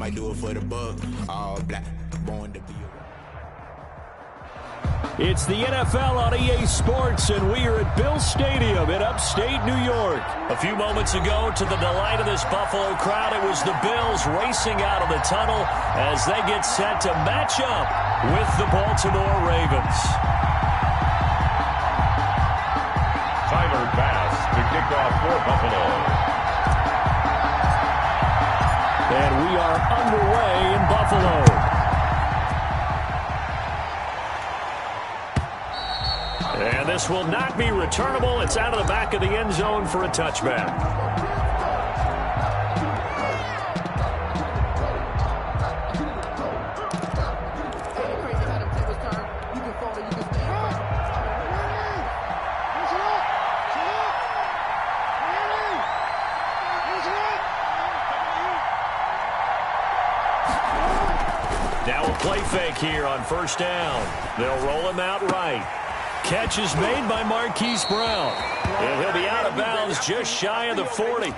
might do it for the buck. All black, born to be. It's the NFL on EA Sports, and we are at Bill Stadium in upstate New York. A few moments ago, to the delight of this Buffalo crowd, it was the Bills racing out of the tunnel as they get set to match up with the Baltimore Ravens. Tyler Bass to kick off for Buffalo. And we are underway in Buffalo. And this will not be returnable. It's out of the back of the end zone for a touchback. Now a play fake here on first down. They'll roll him out right. Catch is made by Marquise Brown. And he'll be out of bounds just shy of the 40.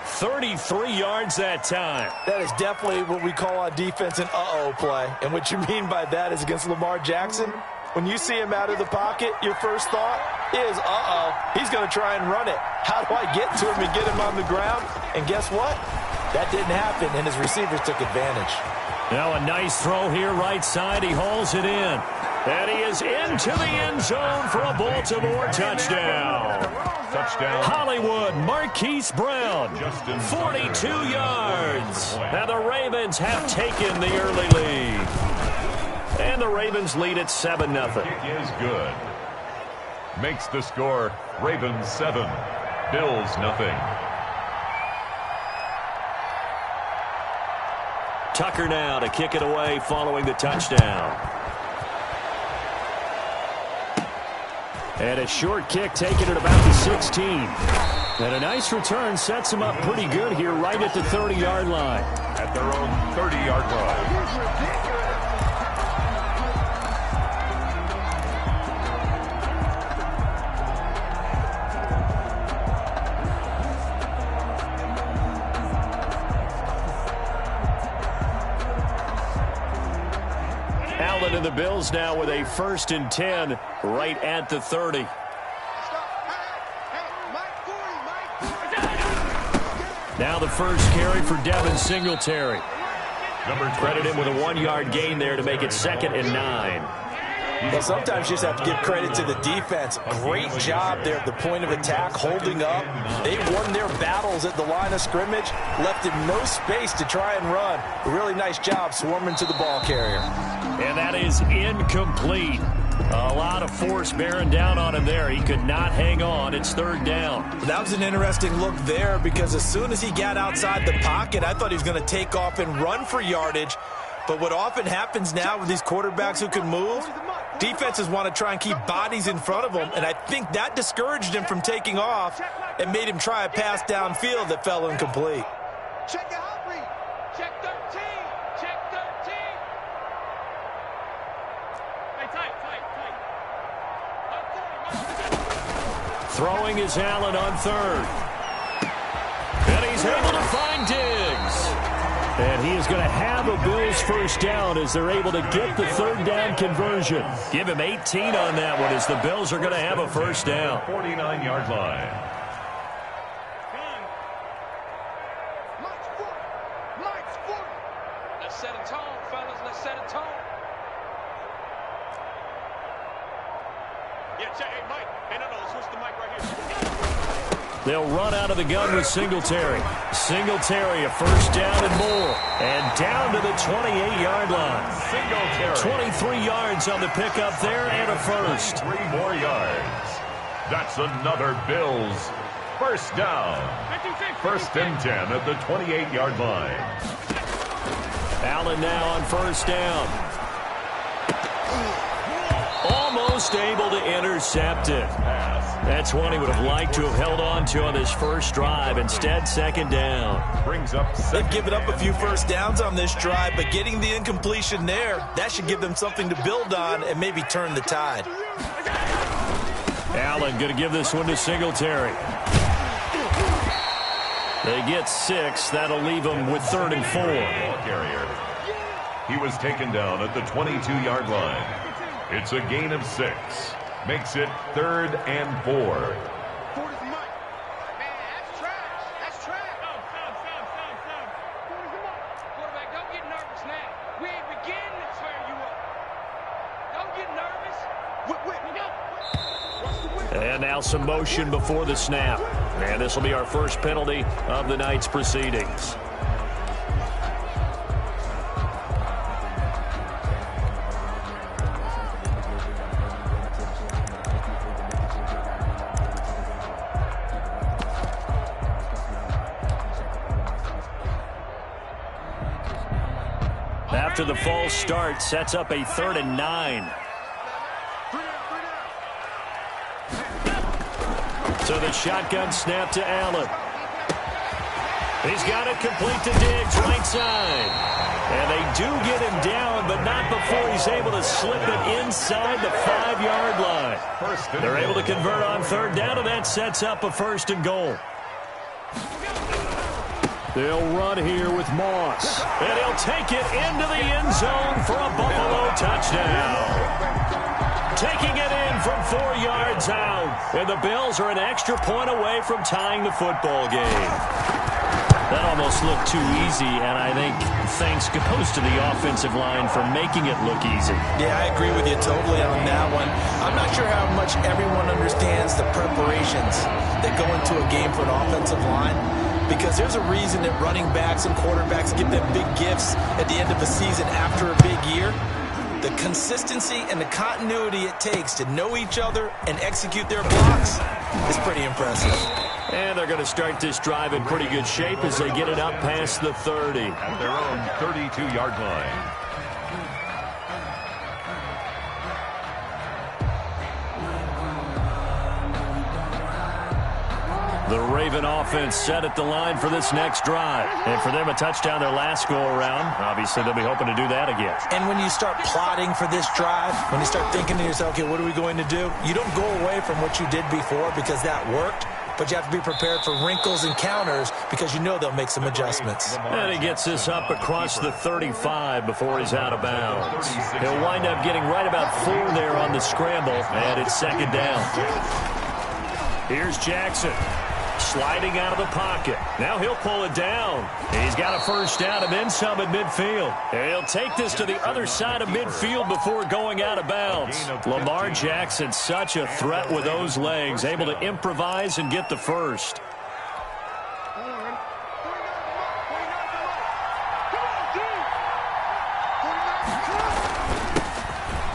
33 yards that time. That is definitely what we call on defense an uh-oh play. And what you mean by that is against Lamar Jackson, when you see him out of the pocket, your first thought is, uh-oh, he's going to try and run it. How do I get to him and get him on the ground? And guess what? That didn't happen, and his receivers took advantage. Now a nice throw here right side. He hauls it in. And he is into the end zone for a Baltimore touchdown. Touchdown. Hollywood, Marquise Brown, 42 yards. And the Ravens have taken the early lead. And the Ravens lead at 7-0. Kick is good. Makes the score Ravens 7, Bills 0. Tucker now to kick it away following the touchdown. And a short kick taken at about the 16. And a nice return sets him up pretty good here right at the 30-yard line. At their own 30-yard line. And the Bills now with a 1st and 10 right at the 30. Now the first carry for Devin Singletary. Credit him with a 1-yard gain there to make it 2nd and 9. Well, sometimes you just have to give credit to the defense. Great job there at the point of attack, holding up. They won their battles at the line of scrimmage, left him no space to try and run. A really nice job swarming to the ball carrier. And that is incomplete. A lot of force bearing down on him there. He could not hang on. It's 3rd down. That was an interesting look there because as soon as he got outside the pocket, I thought he was going to take off and run for yardage. But what often happens now with these quarterbacks who can move, defenses want to try and keep bodies in front of them, and I think that discouraged him from taking off and made him try a pass downfield that fell incomplete. Check your hot read. Check 13. Check 13. Hey, tight. Throwing is Allen on 3rd. And he's able to find Diggs. And he is going to have a Bills first down as they're able to get the 3rd down conversion. Give him 18 on that one as the Bills are going to have a first down. 49-yard line. Lights 40. Let's set a tone, fellas. Let's set a tone. Yeah, check. Hey, Mike. Hey, no, switch the mic right here. They'll run out of the gun with Singletary. Singletary, a first down and more. And down to the 28-yard line. Singletary. 23 yards on the pickup there and a first. 3 more yards. That's another Bills first down. 1st and 10 at the 28-yard line. Allen now on first down. Almost able to intercept it. That's one he would have liked to have held on to on this first drive. Instead, 2nd down. Brings up They've given up a few first downs on this drive, but getting the incompletion there, that should give them something to build on and maybe turn the tide. Allen going to give this one to Singletary. They get 6. That'll leave them with 3rd and 4. Ball carrier. He was taken down at the 22-yard line. It's a gain of 6. Makes it 3rd and 4. And now some motion before the snap. And this will be our first penalty of the night's proceedings. After the false start, sets up a 3rd and 9. So the shotgun snap to Allen. He's got it complete to Diggs, right side. And they do get him down, but not before he's able to slip it inside the 5-yard line. They're able to convert on 3rd down, and that sets up a 1st and goal. They'll run here with Moss. And he'll take it into the end zone for a Buffalo touchdown. Taking it in from 4 yards out. And the Bills are an extra point away from tying the football game. That almost looked too easy, and I think thanks goes to the offensive line for making it look easy. Yeah, I agree with you totally on that one. I'm not sure how much everyone understands the preparations that go into a game for an offensive line, because there's a reason that running backs and quarterbacks give them big gifts at the end of the season after a big year. The consistency and the continuity it takes to know each other and execute their blocks is pretty impressive. And they're going to start this drive in pretty good shape as they get it up past the 30. At their own 32-yard line. The Raven offense set at the line for this next drive. And for them, a touchdown their last go-around. Obviously, they'll be hoping to do that again. And when you start plotting for this drive, when you start thinking to yourself, okay, what are we going to do? You don't go away from what you did before because that worked. But you have to be prepared for wrinkles and counters because you know they'll make some adjustments. And he gets this up across the 35 before he's out of bounds. He'll wind up getting right about 4 there on the scramble, and it's 2nd down. Here's Jackson. Sliding out of the pocket. Now he'll pull it down. He's got a 1st down and then some at midfield. And he'll take this to the other side of midfield before going out of bounds. Lamar Jackson, such a threat with those legs, able to improvise and get the 1st.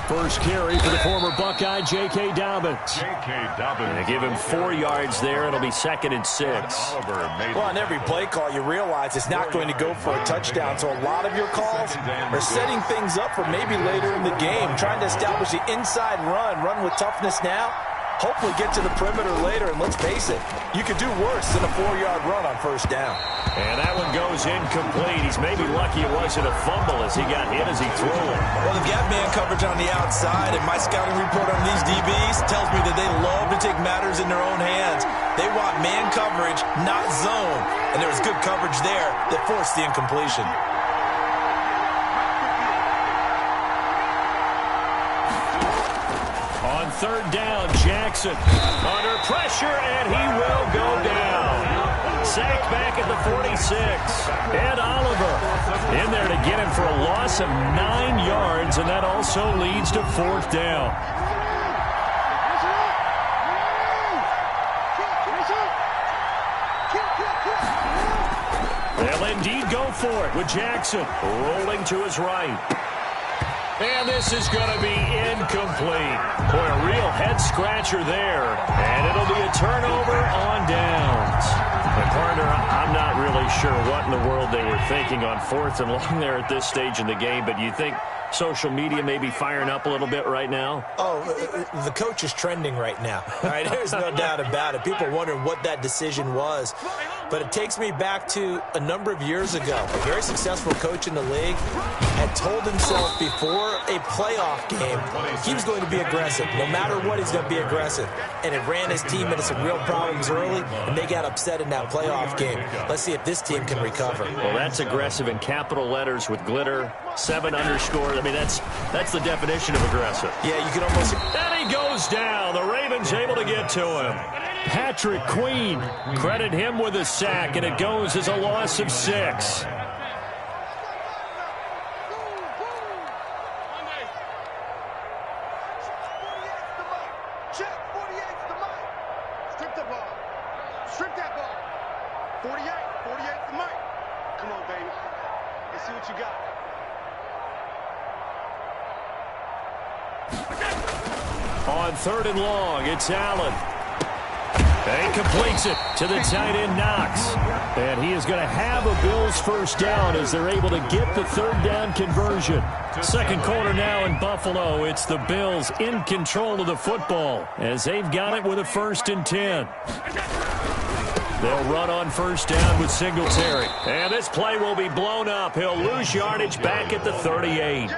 First carry for the former Buckeye, J.K. Dobbins. And they give him 4 yards there. It'll be 2nd and 6. Well, on every play call, you realize it's not going to go for a touchdown. So a lot of your calls are setting things up for maybe later in the game, trying to establish the inside run with toughness now. Hopefully get to the perimeter later, and let's face it, you could do worse than a 4-yard run on 1st down. And that one goes incomplete. He's maybe lucky it wasn't a fumble as he got hit as he threw it. Well, they've got man coverage on the outside, and my scouting report on these DBs tells me that they love to take matters in their own hands. They want man coverage, not zone. And there was good coverage there that forced the incompletion. On 3rd down, Jackson under pressure, and he will go down. Sacked back at the 46. Ed Oliver in there to get him for a loss of 9 yards, and that also leads to 4th down. They'll indeed go for it with Jackson rolling to his right. And this is going to be incomplete. Boy, a real head-scratcher there. And it'll be a turnover on downs. And partner, I'm not really sure what in the world they were thinking on 4th and long there at this stage in the game, but you think social media may be firing up a little bit right now? Oh, the coach is trending right now. All right, there's no doubt about it. People are wondering what that decision was. but it takes me back to a number of years ago. A very successful coach in the league had told himself before a playoff game he was going to be aggressive. No matter what, he's going to be aggressive. And it ran his team into some real problems early, and they got upset in that playoff game. Let's see if this team can recover. Well, that's aggressive in capital letters with glitter, 7 underscore. I mean, that's the definition of aggressive. Yeah, you can almost... And he goes down. The Ravens able to get to him. Patrick Queen, credit him with a sack, and it goes as a loss of 6. Strip that ball. 48's the mic. Come on, baby. Let's see what you got. On 3rd and long, it's Allen. And he completes it to the tight end, Knox. And he is going to have a Bills first down as they're able to get the 3rd down conversion. Second quarter now in Buffalo. It's the Bills in control of the football as they've got it with a 1st and 10. They'll run on 1st down with Singletary. And this play will be blown up. He'll lose yardage back at the 38.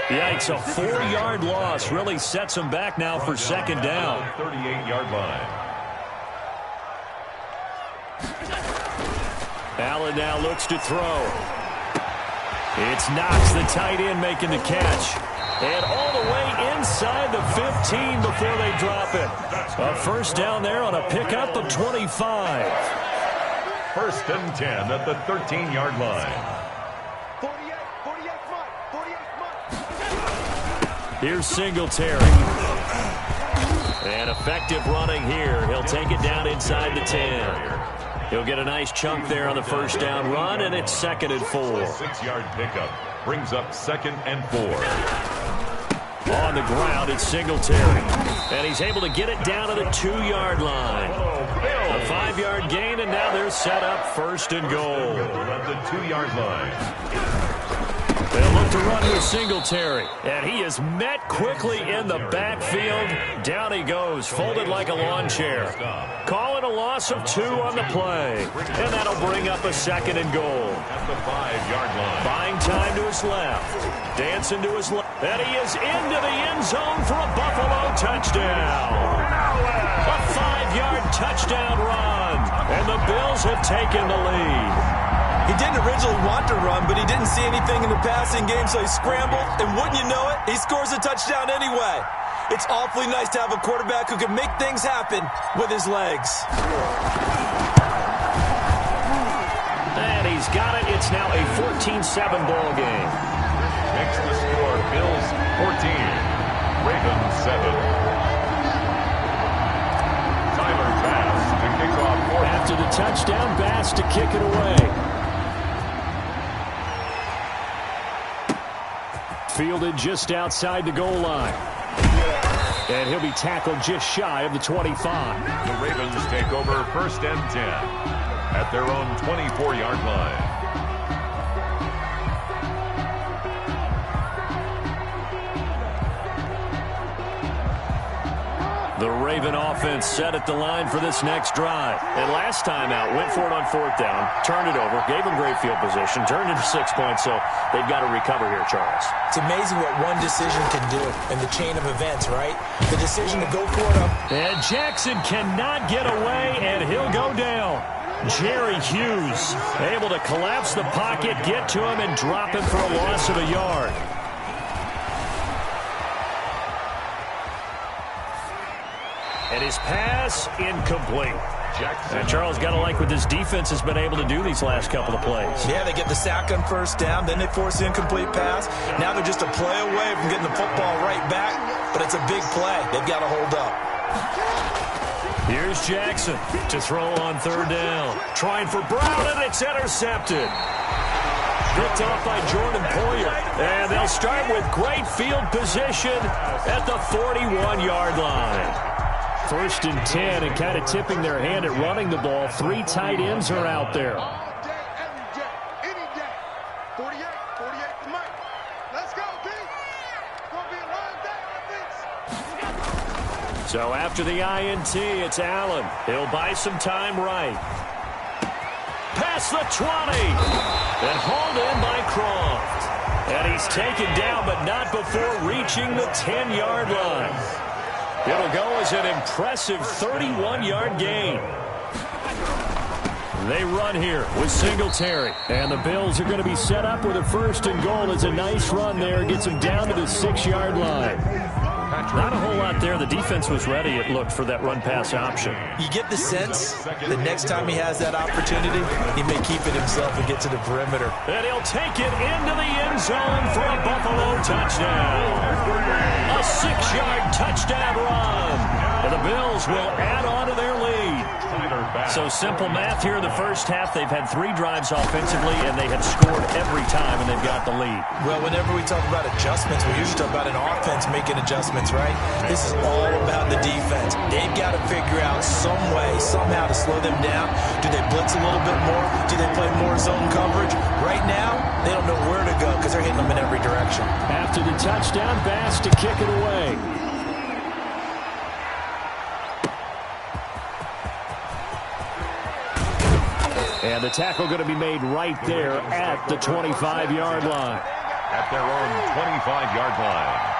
Yikes, a 4-yard loss really sets him back now for 2nd down. 38-yard line. Allen now looks to throw. It's Knox, the tight end, making the catch. And all the way inside the 15 before they drop it. A 1st down there on a pickup of 25. 1st and 10 at the 13-yard line. 48 Here's Singletary. And effective running here. He'll take it down inside the 10. He'll get a nice chunk there on the 1st down run, and it's 2nd and 4. 6-yard pickup brings up 2nd and 4. On the ground, it's Singletary. And he's able to get it down to the 2-yard line. A 5-yard gain, and now they're set up 1st and goal. At the 2-yard line. They'll look to run with Singletary. And he is met quickly in the backfield. Down he goes, folded like a lawn chair. Call it a loss of 2 on the play. And that'll bring up a 2nd and goal. At the 5-yard line. Buying time to his left. Dancing to his left. And he is into the end zone for a Buffalo touchdown. A 5-yard touchdown run. And the Bills have taken the lead. He didn't originally want to run, but he didn't see anything in the passing game, so he scrambled, and wouldn't you know it, he scores a touchdown anyway. It's awfully nice to have a quarterback who can make things happen with his legs. And he's got it. It's now a 14-7 ball game. Makes the score Bills 14, Ravens 7. Tyler Bass to kick off. After the touchdown, Bass to kick it away. Fielded just outside the goal line. And he'll be tackled just shy of the 25. The Ravens take over 1st and 10 at their own 24-yard line. The Raven offense set at the line for this next drive. And last time out, went for it on 4th down, turned it over, gave them great field position, turned it to 6 points, so they've got to recover here, Charles. It's amazing what one decision can do in the chain of events, right? The decision to go for it up. And Jackson cannot get away, and he'll go down. Jerry Hughes able to collapse the pocket, get to him, and drop him for a loss of a yard. And his pass incomplete. And Charles, got to like what this defense has been able to do these last couple of plays. Yeah, they get the sack on 1st down, then they force the incomplete pass. Now they're just a play away from getting the football right back, but it's a big play. They've got to hold up. Here's Jackson to throw on 3rd down. Trying for Brown, and it's intercepted. Picked off by Jordan Poyer. And they'll start with great field position at the 41-yard line. 1st and 10, and kind of tipping their hand at running the ball. 3 tight ends are out there. All day, every day, any day. 48 to Mike. Let's go, B. It's going to be a long day on this. So after the INT, it's Allen. He'll buy some time right. past the 20. And hauled in by Croft. And he's taken down, but not before reaching the 10-yard line. It'll go as an impressive 31-yard gain. They run here with Singletary. And the Bills are going to be set up with a 1st and goal. It's a nice run there. Gets them down to the 6-yard line. Not a whole lot there. The defense was ready, it looked, for that run-pass option. You get the sense that next time he has that opportunity, he may keep it himself and get to the perimeter. And he'll take it into the end zone for a Buffalo touchdown. A 6-yard touchdown run. And the Bills will add on to their lead. So simple math here in the first half. They've had 3 drives offensively, and they have scored every time, and they've got the lead. Well, whenever we talk about adjustments, we usually talk about an offense making adjustments, right? This is all about the defense. They've got to figure out some way, somehow to slow them down. Do they blitz a little bit more? Do they play more zone coverage? Right now, they don't know where to go because they're hitting them in every direction. After the touchdown, Bass to kick it away. And the tackle going to be made right there at the 25-yard line. At their own 25-yard line.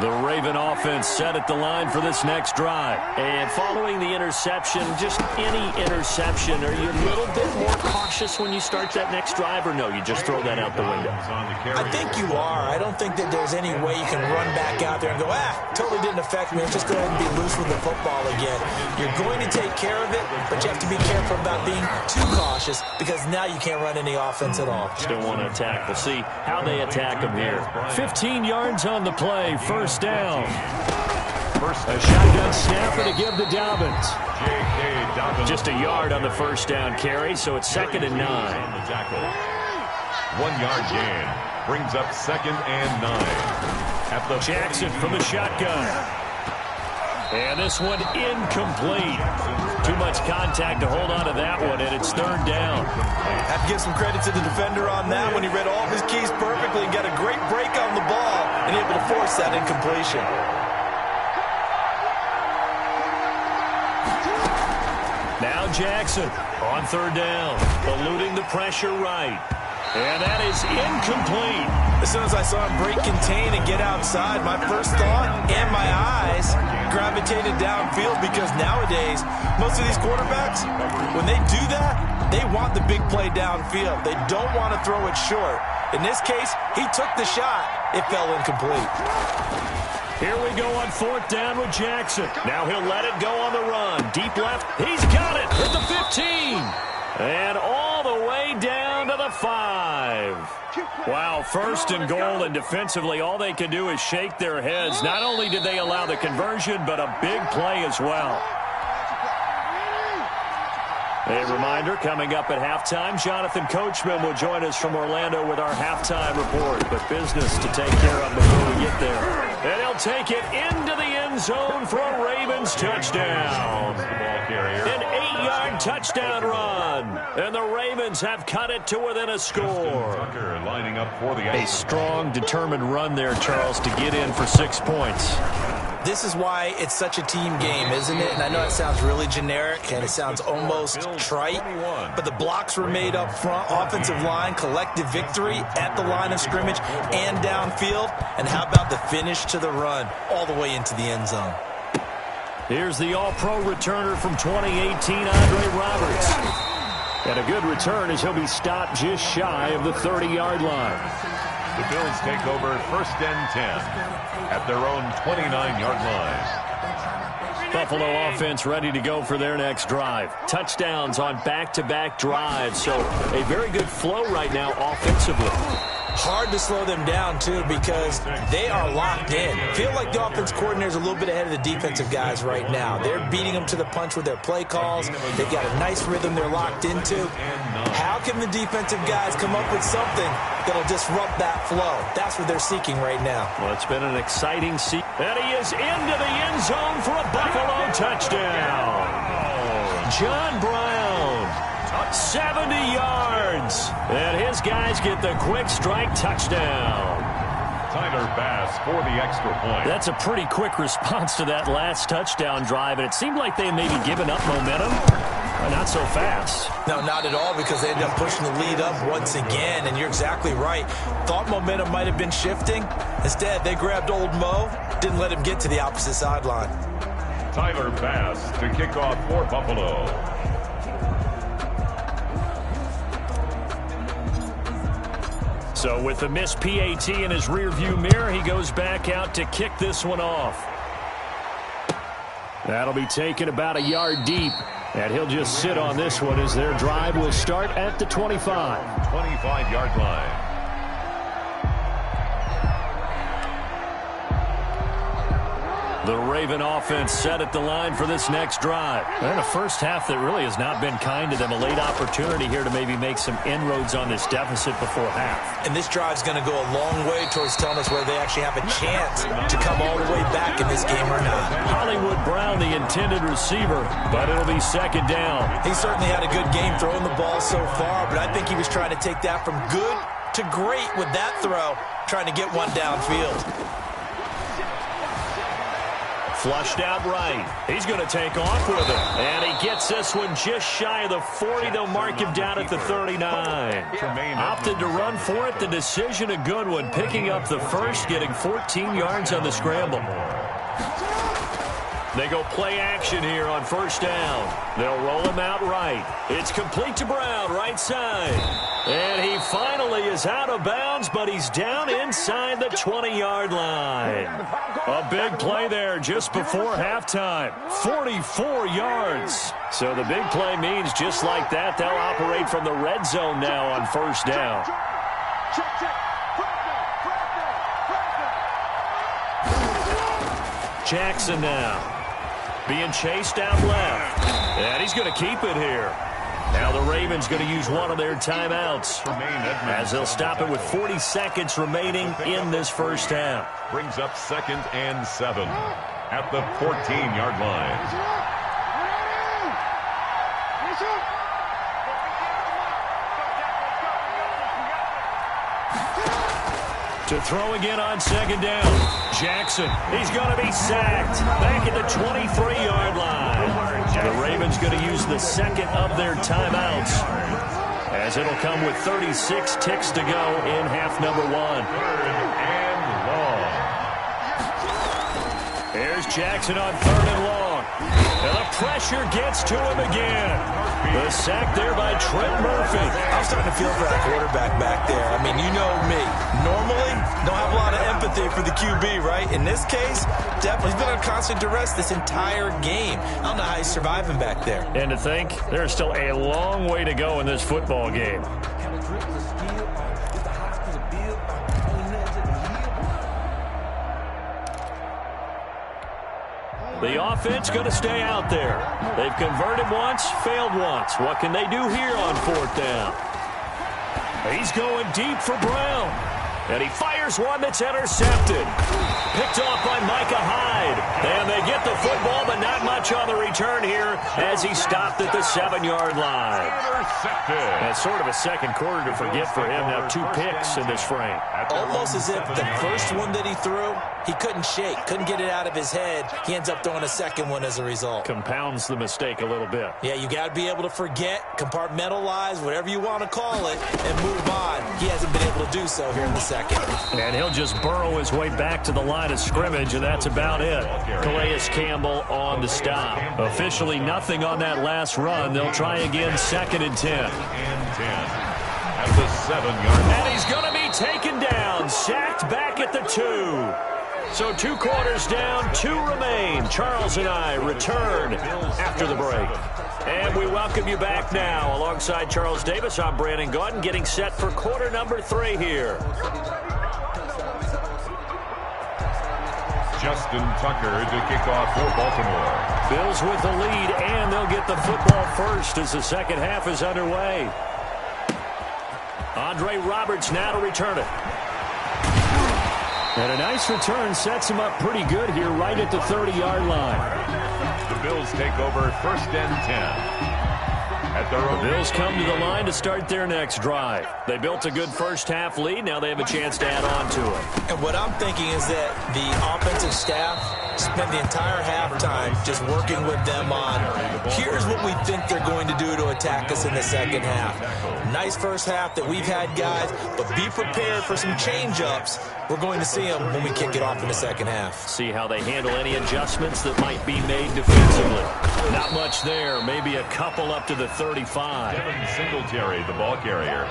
The Raven offense set at the line for this next drive. And following the interception, just any interception, are you a little bit more cautious when you start that next drive, or no, you just throw that out the window? I think you are. I don't think that there's any way you can run back out there and go, totally didn't affect me. Just go ahead and be loose with the football again. You're going to take care of it, but you have to be careful about being too cautious because now you can't run any offense at all. Still want to attack. We'll see how they attack them here. 15 yards on the play. First down. A shotgun snapper to give to Dobbins. Just a yard on the first down carry, so it's 2nd and 9. 1-yard gain brings up 2nd and 9. At the Jackson from the shotgun. And this one incomplete. Too much contact to hold on to that one, and it's 3rd down. Have to give some credit to the defender on that one. He read all of his keys perfectly and got a great break on the ball and able to force that incompletion. Now Jackson on 3rd down, eluding the pressure right. And that is incomplete. As soon as I saw him break contain and get outside, my first thought and my eyes gravitated downfield because nowadays, most of these quarterbacks, when they do that, they want the big play downfield. They don't want to throw it short. In this case, he took the shot. It fell incomplete. Here we go on 4th down with Jackson. Now he'll let it go on the run. Deep left. He's got it at the 15. And all the way down to the 5. Wow, 1st and goal, and defensively all they can do is shake their heads. Not only did they allow the conversion, but a big play as well. A reminder, coming up at halftime, Jonathan Coachman will join us from Orlando with our halftime report. But business to take care of before we get there. And he'll take it into the end zone for a Ravens touchdown. An 8-yard touchdown run. And the Ravens have cut it to within a score. Lining up for the a strong, determined run there, Charles, to get in for 6 points. This is why it's such a team game, isn't it? And I know it sounds really generic and it sounds almost trite, but the blocks were made up front, offensive line, collective victory at the line of scrimmage and downfield. And how about the finish to the run all the way into the end zone? Here's the all-pro returner from 2018, Andre Roberts. And a good return as he'll be stopped just shy of the 30-yard line. The Bills take over 1st and 10 at their own 29-yard line. Buffalo offense ready to go for their next drive. Touchdowns on back-to-back drives, so a very good flow right now offensively. Hard to slow them down, too, because they are locked in. Feel like the offense coordinator is a little bit ahead of the defensive guys right now. They're beating them to the punch with their play calls. They've got a nice rhythm they're locked into. How can the defensive guys come up with something that'll disrupt that flow? That's what they're seeking right now. Well, it's been an exciting season. And he is into the end zone for a Buffalo touchdown. John Brown. 70 yards. And his guys get the quick strike touchdown. Tyler Bass for the extra point. That's a pretty quick response to that last touchdown drive, and it seemed like they may be giving up momentum. Not so fast. No, not at all, because they ended up pushing the lead up once again, and you're exactly right. Thought momentum might have been shifting. Instead, they grabbed old Mo, didn't let him get to the opposite sideline. Tyler Bass to kick off for Buffalo. So with the missed PAT in his rearview mirror, he goes back out to kick this one off. That'll be taken about a yard deep. And he'll just sit on this one as their drive will start at the 25. 25-yard line. The Raven offense set at the line for this next drive. And a first half that really has not been kind to them. A late opportunity here to maybe make some inroads on this deficit before half. And this drive's going to go a long way towards telling us whether they actually have a chance to come all the way back in this game or not. Hollywood Brown, the intended receiver, but it'll be second down. He certainly had a good game throwing the ball so far, but I think he was trying to take that from good to great with that throw, trying to get one downfield. Flushed out right. He's going to take off with it. And he gets this one just shy of the 40. They'll mark him down at the 39. Opted to run for it. The decision a good one. Picking up the first, getting 14 yards on the scramble. They go play action here on first down. They'll roll him out right. It's complete to Brown, right side. And he finally is out of bounds, but he's down inside the 20-yard line. A big play there just before halftime. 44 yards. So the big play means just like that, they'll operate from the red zone now on first down. Jackson now. Being chased out left. And he's going to keep it here. Now the Ravens going to use one of their timeouts as they'll stop it with 40 seconds remaining in this first half. Brings up 2nd and 7 at the 14-yard line. To throw again on second down. Jackson, he's going to be sacked. Back at the 23-yard line. The Ravens going to use the second of their timeouts, as it'll come with 36 ticks to go in half number 1. 3rd and long. Here's Jackson on 3rd and long. And the pressure gets to him again. The sack there by Trent Murphy. I'm starting to feel for that quarterback back there. I mean, you know me. Normally, don't have a lot of empathy for the QB, right? In this case, definitely he's been under constant duress this entire game. I don't know how he's surviving back there. And to think, there's still a long way to go in this football game. The offense going to stay out there. They've converted once, failed once. What can they do here on 4th down? He's going deep for Brown. And he fires one that's intercepted. Picked off by Micah Hyde. And they get the football, but not much on the return here as he stopped at the 7-yard line. That's sort of a second quarter to forget for him. Now 2 picks in this frame. Almost as if the first one that he threw, he couldn't shake, couldn't get it out of his head. He ends up throwing a second one as a result. Compounds the mistake a little bit. Yeah, you got to be able to forget, compartmentalize, whatever you want to call it, and move on. He hasn't been able to do so here in the second. And he'll just burrow his way back to the line of scrimmage, and that's about it. Calais Campbell on the stop. Officially nothing on that last run. They'll try again 2nd and 10. At the 7-yard line. And he's going to be taken down. Sacked back at the 2. So 2 quarters down, 2 remain. Charles and I return after the break. And we welcome you back now. Alongside Charles Davis, I'm Brandon Gaudin, getting set for quarter number 3 here. Justin Tucker to kick off for Baltimore. Bills with the lead, and they'll get the football first as the second half is underway. Andre Roberts now to return it. And a nice return sets him up pretty good here right at the 30-yard line. The Bills take over 1st and 10. at their own. The Bills come to the line to start their next drive. They built a good first-half lead. Now they have a chance to add on to it. And what I'm thinking is that the offensive staff spent the entire halftime just working with them on, here's what we think they're going to do to attack us in the second half. Nice first half that we've had, guys, but be prepared for some change-ups. We're going to see them when we kick it off in the second half. See how they handle any adjustments that might be made defensively. Not much there. Maybe a couple up to the 35. Devin Singletary, the ball carrier,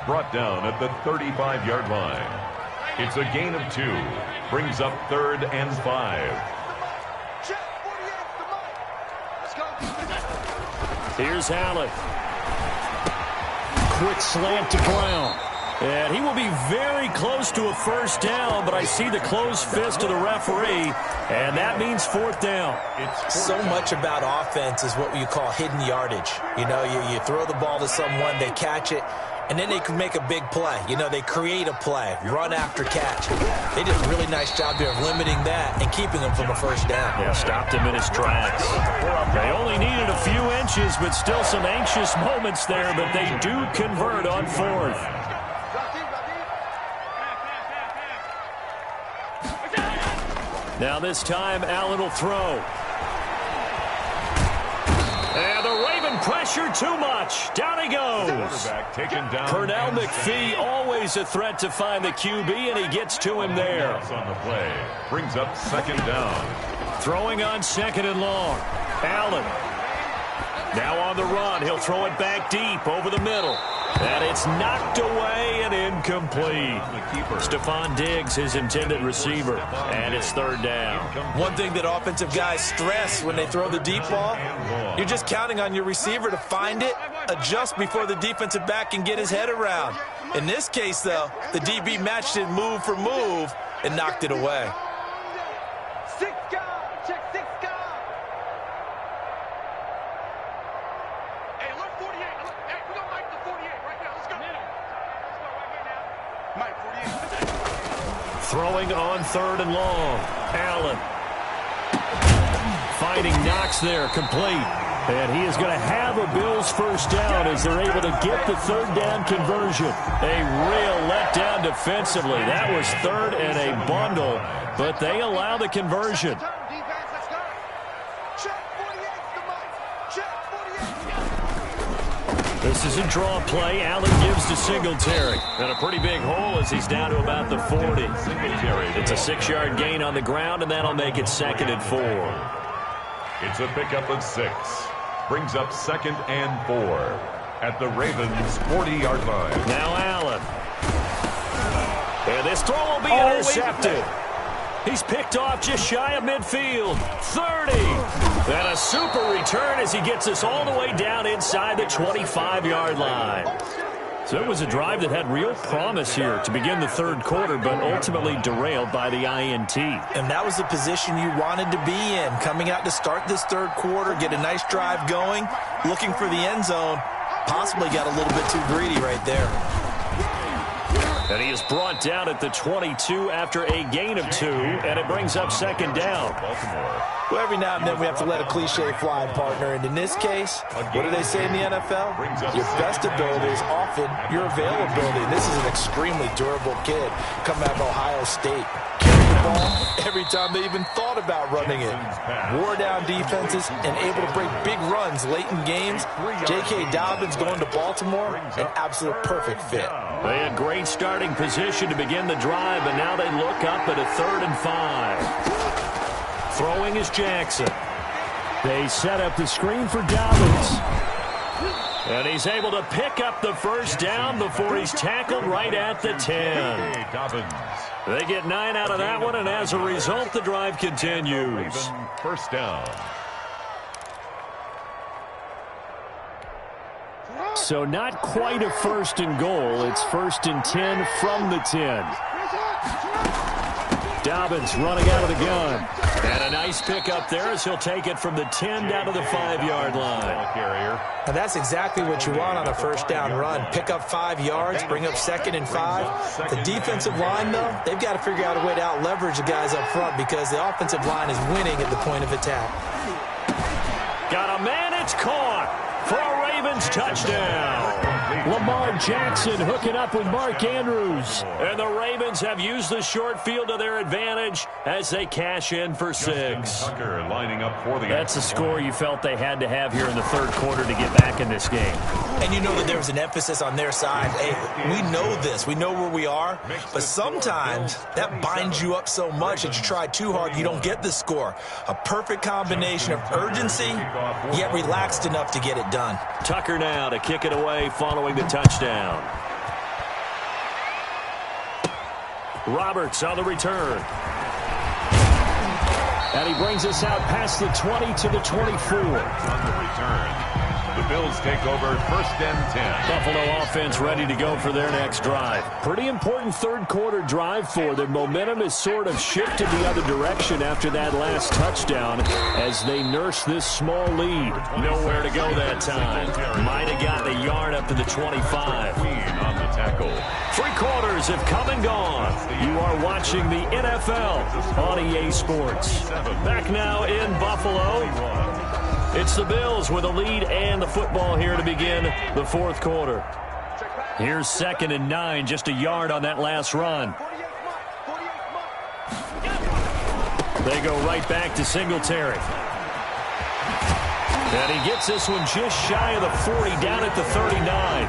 brought down at the 35-yard line. It's a gain of 2. Brings up 3rd and 5. Here's Allen. Quick slant to Brown. And he will be very close to a first down, but I see the closed fist of the referee, and that means 4th down. So much about offense is what you call hidden yardage. You know, you throw the ball to someone, they catch it, and then they can make a big play. You know, they create a play, run after catch. They did a really nice job there of limiting that and keeping them from a first down. Yeah, stopped him in his tracks. They only needed a few inches, but still some anxious moments there, but they do convert on 4th. Now this time, Allen will throw. And the Raven pressure too much. Down he goes. Pernell McPhee, always a threat to find the QB, and he gets to him there. On the play. Brings up 2nd down. Throwing on 2nd and long. Allen. Now on the run. He'll throw it back deep over the middle. And it's knocked away and incomplete. Stephon Diggs, his intended receiver. And it's 3rd down. One thing that offensive guys stress when they throw the deep ball, you're just counting on your receiver to find it, adjust before the defensive back can get his head around. In this case, though, the DB matched it move for move and knocked it away. Throwing on 3rd and long. Allen. Fighting Knox there, complete. And he is going to have a Bills first down as they're able to get the 3rd down conversion. A real letdown defensively. That was 3rd and a bundle, but they allow the conversion. This is a draw play. Allen gives to Singletary. And a pretty big hole as he's down to about the 40. It's a 6-yard gain on the ground, and that'll make it 2nd and 4. It's a pickup of 6. Brings up 2nd and 4 at the Ravens' 40-yard line. Now Allen. And this throw will be intercepted. He's picked off just shy of midfield. 30. And a super return as he gets us all the way down inside the 25-yard line. So it was a drive that had real promise here to begin the 3rd quarter, but ultimately derailed by the INT. And that was the position you wanted to be in, coming out to start this 3rd quarter, get a nice drive going, looking for the end zone. Possibly got a little bit too greedy right there. And he is brought down at the 22 after a gain of 2, and it brings up 2nd down. Well, every now and then we have to let a cliche fly, partner. And in this case, what do they say in the NFL? Your best ability is often your availability. And this is an extremely durable kid coming out of Ohio State. Carrying the ball every time they even thought about running it. Wore down defenses and able to break big runs late in games. J.K. Dobbins going to Baltimore, an absolute perfect fit. They had great starting position to begin the drive, but now they look up at a 3rd and 5. Throwing is Jackson. They set up the screen for Dobbins. And he's able to pick up the first down before he's tackled right at the 10. They get 9 out of that one, and as a result, the drive continues. First down. So not quite a 1st and goal. It's 1st and 10 from the 10. Dobbins running out of the gun. And a nice pickup there as he'll take it from the 10 down to the 5-yard line. And that's exactly what you want on a first down run. Pick up 5 yards, bring up 2nd and 5. The defensive line, though, they've got to figure out a way to out-leverage the guys up front because the offensive line is winning at the point of attack. Got a man, it's caught for a touchdown. Lamar Jackson hooking up with Mark Andrews. And the Ravens have used the short field to their advantage as they cash in for 6. Tucker lining up for the That's a score you felt they had to have here in the third quarter to get back in this game. And you know that there was an emphasis on their side. Hey, we know this. We know where we are. But sometimes that binds you up so much that you try too hard, you don't get the score. A perfect combination of urgency, yet relaxed enough to get it done. Tucker now to kick it away following the touchdown. Roberts on the return. And he brings us out past the 20 to the 24. On the return. The Bills take over 1st and 10. Buffalo offense ready to go for their next drive. Pretty important third quarter drive for them. Momentum is sort of shifted the other direction after that last touchdown as they nurse this small lead. Nowhere to go that time. Might have gotten a yard up to the 25. Queen on the tackle. 3 quarters have come and gone. You are watching the NFL on EA Sports. Back now in Buffalo. It's the Bills with a lead and the football here to begin the fourth quarter. Here's 2nd and 9, just a yard on that last run. They go right back to Singletary. And he gets this one just shy of the 40, down at the 39.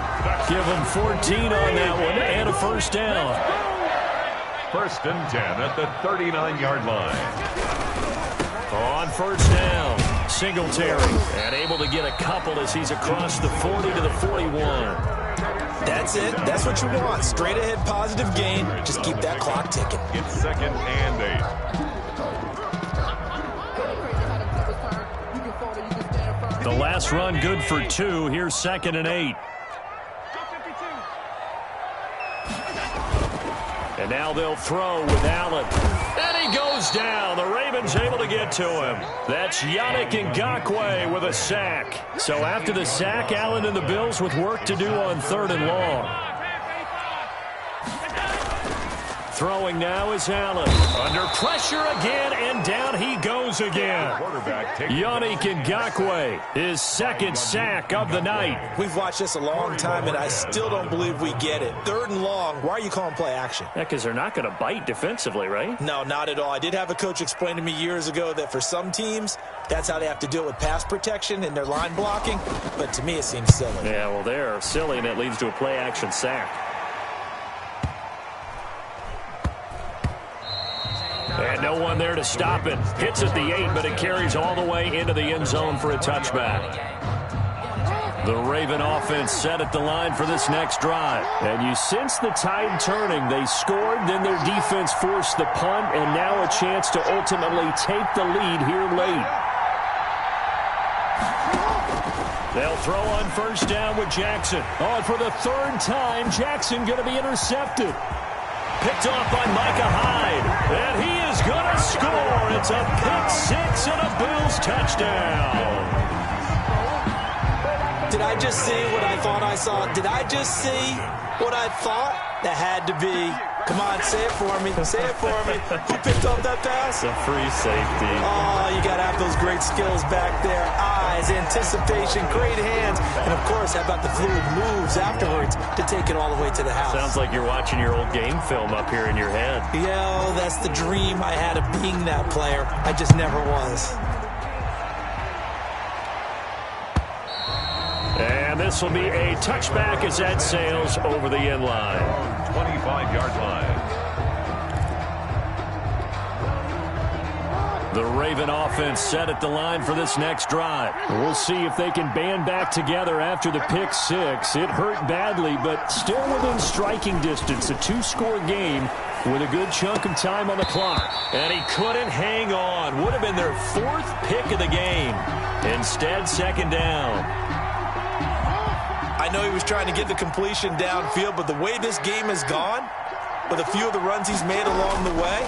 Give him 14 on that one and a first down. 1st and 10 at the 39-yard line. On first down, Singletary, and able to get a couple as he's across the 40 to the 41. That's it. That's what you want. Straight ahead positive gain. Just keep that clock ticking. It's 2nd and 8. The last run good for 2. Here's 2nd and 8. And now they'll throw with Allen. And he goes down. The Ravens able to get to him. That's Yannick Ngakoue with a sack. So after the sack, Allen and the Bills with work to do on 3rd and long. Throwing now is Allen. Under pressure again, and down he goes again. Yannick Ngakoue, his 2nd sack of the night. We've watched this a long time, and I still don't believe we get it. 3rd and long. Why are you calling play action? Yeah, because they're not going to bite defensively, right? No, not at all. I did have a coach explain to me years ago that for some teams, that's how they have to deal with pass protection and their line blocking. But to me, it seems silly. Yeah, well, they're silly, and it leads to a play action sack. And no one there to stop it. Hits at the 8, but it carries all the way into the end zone for a touchback. The Raven offense set at the line for this next drive. And you sense the tide turning. They scored, then their defense forced the punt, and now a chance to ultimately take the lead here late. They'll throw on first down with Jackson. Oh, for the 3rd time, Jackson going to be intercepted. Picked off by Micah Hyde. And he is going to score. It's a pick-6 and a Bills touchdown. Did I just see what I thought I saw? Did I just see what I thought? That had to be. Come on, say it for me. Say it for me. Who picked up that pass? The free safety. Oh, you got to have those great skills back there. Eyes, anticipation, great hands. And, of course, how about the fluid moves afterwards to take it all the way to the house? Sounds like you're watching your old game film up here in your head. Yeah, that's the dream I had of being that player. I just never was. And this will be a touchback as that sails over the end line. 25-yard line. The Raven offense set at the line for this next drive. We'll see if they can band back together after the pick-6. It hurt badly, but still within striking distance. A 2-score game with a good chunk of time on the clock. And he couldn't hang on. Would have been their 4th pick of the game. Instead, 2nd down. I know he was trying to get the completion downfield, but the way this game has gone, with a few of the runs he's made along the way,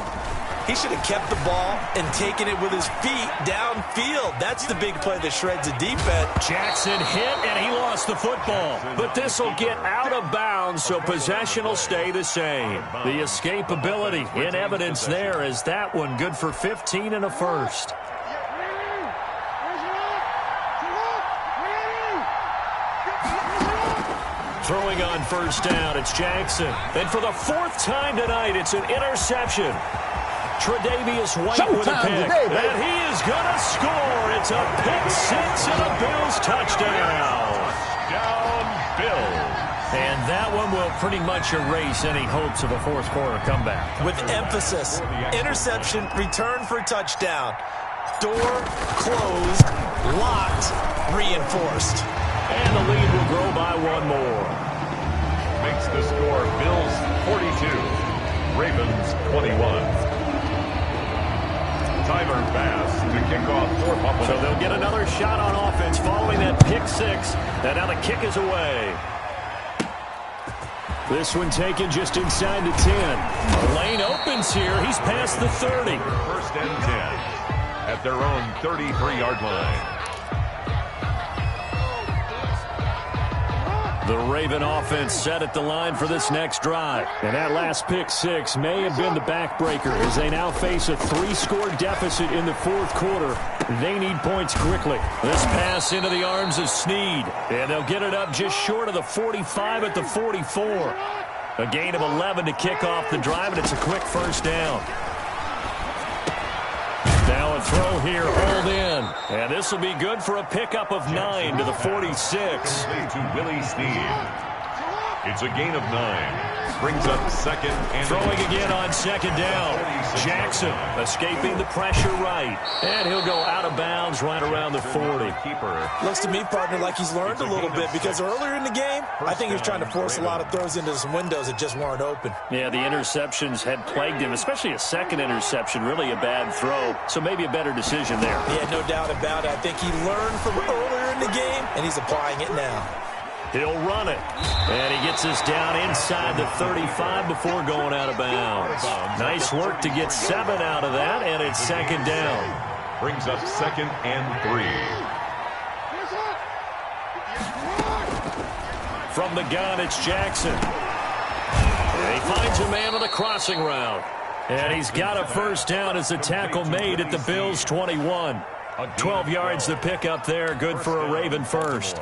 he should have kept the ball and taken it with his feet downfield. That's the big play that shreds the defense. Jackson hit, and he lost the football. But this will get out of bounds, so possession will stay the same. The escapability in evidence there is that one good for 15 and a first. Get Throwing on first down, it's Jackson. And for the fourth time tonight, it's an interception. Tre'Davious White with a pick. And he is going to score. It's a pick six and a Bills touchdown. Down Bills. And that one will pretty much erase any hopes of a fourth quarter comeback. With emphasis, interception, return for touchdown. Door closed, locked, reinforced. And the lead will grow by one more. Makes the score Bills 42, Ravens 21. Tyler Bass to kick off for Buffalo. So they'll get another shot on offense following that pick six. And now the kick is away. This one taken just inside the 10. The lane opens here. He's past the 30. First and 10 at their own 33-yard line. The Raven offense set at the line for this next drive. And that last pick six may have been the backbreaker as they now face a 3-score deficit in the fourth quarter. They need points quickly. This pass into the arms of Snead. And they'll get it up just short of the 45 at the 44. A gain of 11 to kick off the drive, and it's a quick first down. Now a throw here, hold in. And this will be good for a pickup of 9 to the 46. To Willie Snead. It's a gain of 9. Brings up second and throwing again on second down. Jackson escaping the pressure right. And he'll go out of bounds right around the 40. Looks to me, partner, like he's learned a little bit because earlier in the game, I think he was trying to force a lot of throws into some windows that just weren't open. Yeah, the interceptions had plagued him, especially a second interception, really a bad throw. So maybe a better decision there. Yeah, no doubt about it. I think he learned from earlier in the game, and he's applying it now. He'll run it. And he gets us down inside the 35 before going out of bounds. Nice work to get 7 out of that, and it's second down. Brings up second and 3. From the gun, it's Jackson. And he finds a man on the crossing route. And he's got a first down as the tackle made at the Bills' 21. 12 yards to pick up there. Good for a Raven first.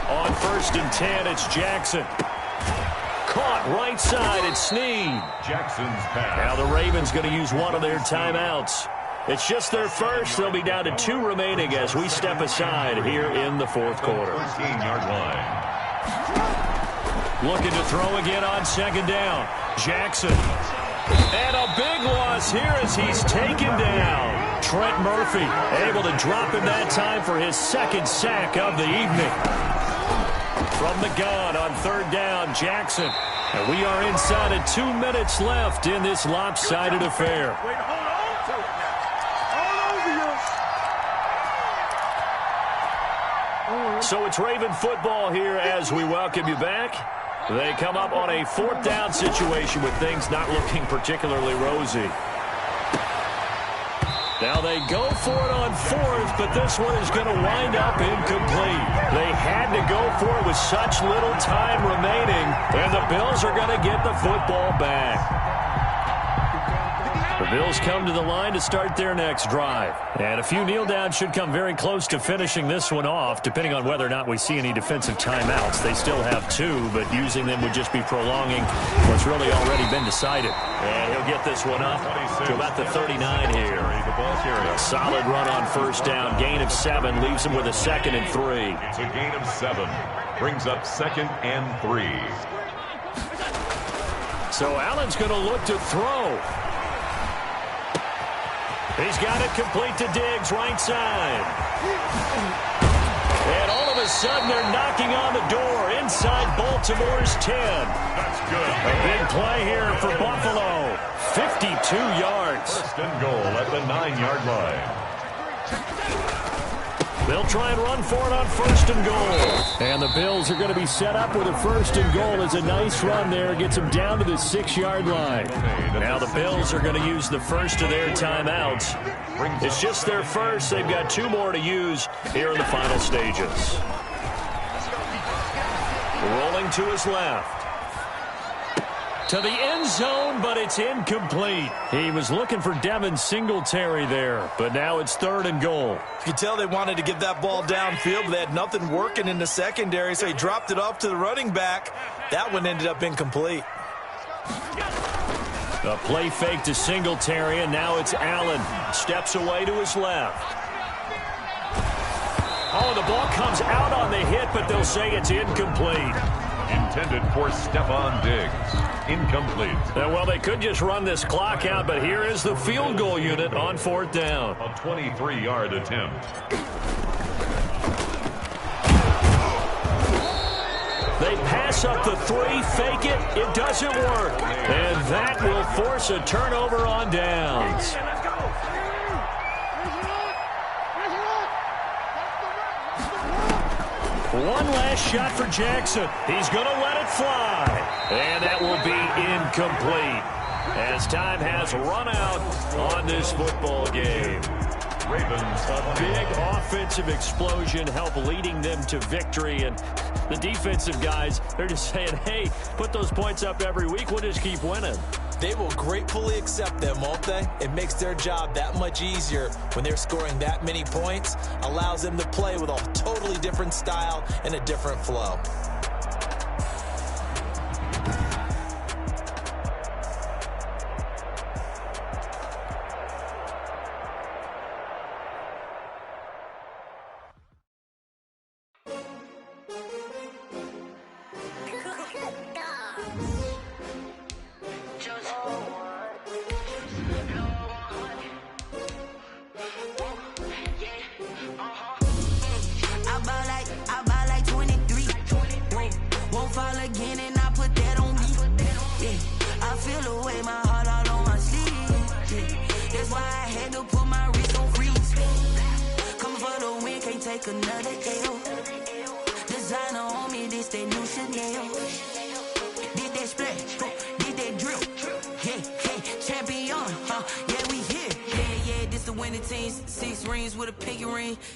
On first and 10, it's Jackson. Caught right side, it's Snead. Jackson's pass. Now the Ravens going to use one of their timeouts. It's just their first. They'll be down to 2 remaining as we step aside here in the fourth quarter. 13-yard line. Looking to throw again on second down. Jackson. And a big loss here as he's taken down. Trent Murphy able to drop him that time for his second sack of the evening. From the gun on third down, Jackson. And we are inside of 2 minutes left in this lopsided affair. So it's Raven football here as we welcome you back. They come up on a fourth down situation with things not looking particularly rosy. Now they go for it on fourth, but this one is going to wind up incomplete. They had to go for it with such little time remaining, and the Bills are going to get the football back. The Bills come to the line to start their next drive. And a few kneel downs should come very close to finishing this one off, depending on whether or not we see any defensive timeouts. They still have 2, but using them would just be prolonging what's really already been decided. And he'll get this one up to about the 39 here. A solid run on first down. Gain of 7 leaves him with a second and 3. It's a gain of 7. Brings up second and 3. So Allen's going to look to throw. He's got it complete to Diggs, right side. And all of a sudden, they're knocking on the door inside Baltimore's 10. That's good. A big play here for Buffalo. 52 yards. First and goal at the 9-yard line. They'll try and run for it on first and goal. And the Bills are going to be set up with a first and goal as a nice run there. Gets them down to the 6-yard line. Now the Bills are going to use the first of their timeouts. It's just their first. They've got 2 more to use here in the final stages. Rolling to his left. To the end zone, but it's incomplete. He was looking for Devin Singletary there, but now it's 3rd and goal. You could tell they wanted to get that ball downfield, but they had nothing working in the secondary, so he dropped it off to the running back. That one ended up incomplete. A play fake to Singletary, and now it's Allen. Steps away to his left. Oh, the ball comes out on the hit, but they'll say it's incomplete. Intended for Stephon Diggs. Incomplete. Well, they could just run this clock out, but here is the field goal unit on 4th down. A 23-yard attempt. They pass up the 3, fake it, it doesn't work. And that will force a turnover on downs. One last shot for Jackson. He's going to let it fly. And that will be incomplete as time has run out on this football game. Ravens. A big offensive explosion helped leading them to victory. And the defensive guys, they're just saying, hey, put those points up every week. We'll just keep winning. They will gratefully accept them, won't they? It makes their job that much easier when they're scoring that many points. Allows them to play with a totally different style and a different flow.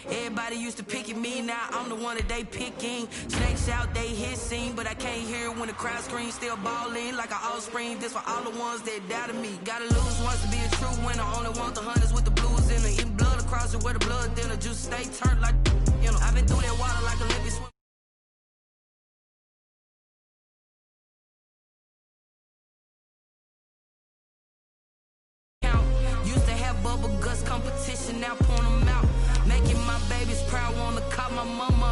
Everybody used to pick at me, now I'm the one that they picking. Snakes out, they hissing, but I can't hear when the crowd screams. Still balling like an offspring. This for all the ones that doubted me. Gotta lose once to be a true winner. Only want the hunters with the blues in it. Eating blood across it where the blood dinner. Just stay turned like, you know. I've been through that water like Olympic swim. Used to have bubble guts competition, now point them out. Making my babies proud, wanna call my mama